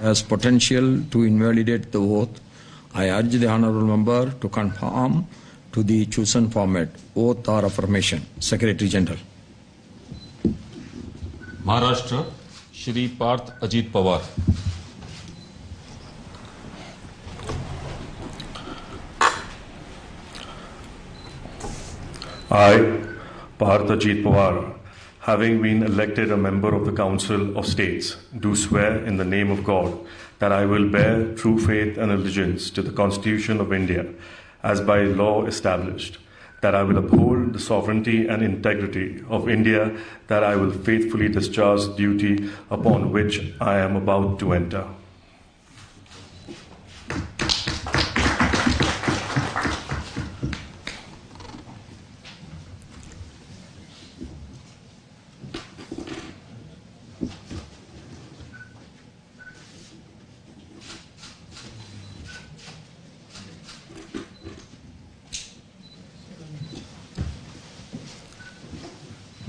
has potential to invalidate the oath, I urge the honourable member to conform to the chosen format, oath or affirmation. Secretary General. Maharashtra Shri Parth Ajit Pawar. I, Parth Ajit Pawar, having been elected a member of the Council of States, do swear in the name of God that I will bear true faith and allegiance to the Constitution of India as by law established, that I will uphold the sovereignty and integrity of India, that I will faithfully discharge the duty upon which I am about to enter.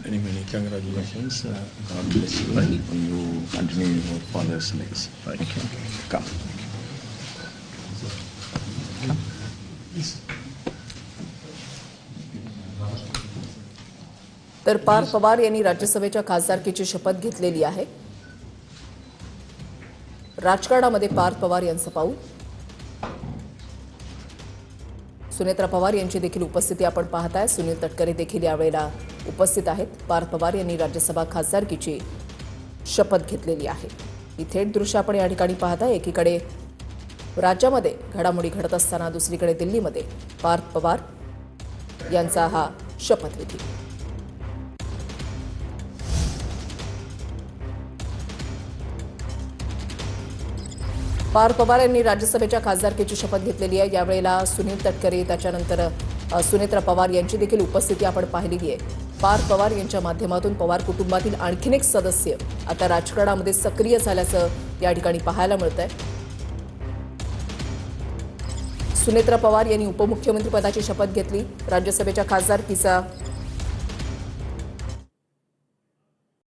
Many congratulations. God bless you. And you continue your father's legacy. Thank you. Come. तर पार्थ पवार यांनी राज्यसभेच्या खासदारकीची शपथ घेतलेली आहे. राजकारणामध्ये पार्थ पवार यांचं पाऊल. सुनेत्रा पवार यांची देखील उपस्थिती आपण पाहताय. सुनील तटकरे देखील यावेळेला उपस्थित आहेत. पार्थ पवार यांनी राज्यसभा खासदारकीची शपथ घेतलेली आहे. ही थेट दृश्य आपण या ठिकाणी पाहताय. एकीकडे राज्यामध्ये घडामोडी घडत असताना दुसरीकडे दिल्लीमध्ये पार्थ पवार यांचा हा शपथविधी. पार्थ पवार यांनी राज्यसभेच्या खासदारकीची शपथ घेतलेली आहे. यावेळेला सुनील तटकरे त्याच्यानंतर सुनेत्रा पवार यांची देखील उपस्थिती आपण पाहिलेली आहे. पार्थ पवार यांच्या माध्यमातून पवार कुटुंबातील आणखीन एक सदस्य आता राजकारणामध्ये सक्रिय झाल्याचं या ठिकाणी पाहायला मिळतंय. सुनेत्रा पवार यांनी उपमुख्यमंत्री पदाची शपथ घेतली. राज्यसभेच्या खासदारकीचा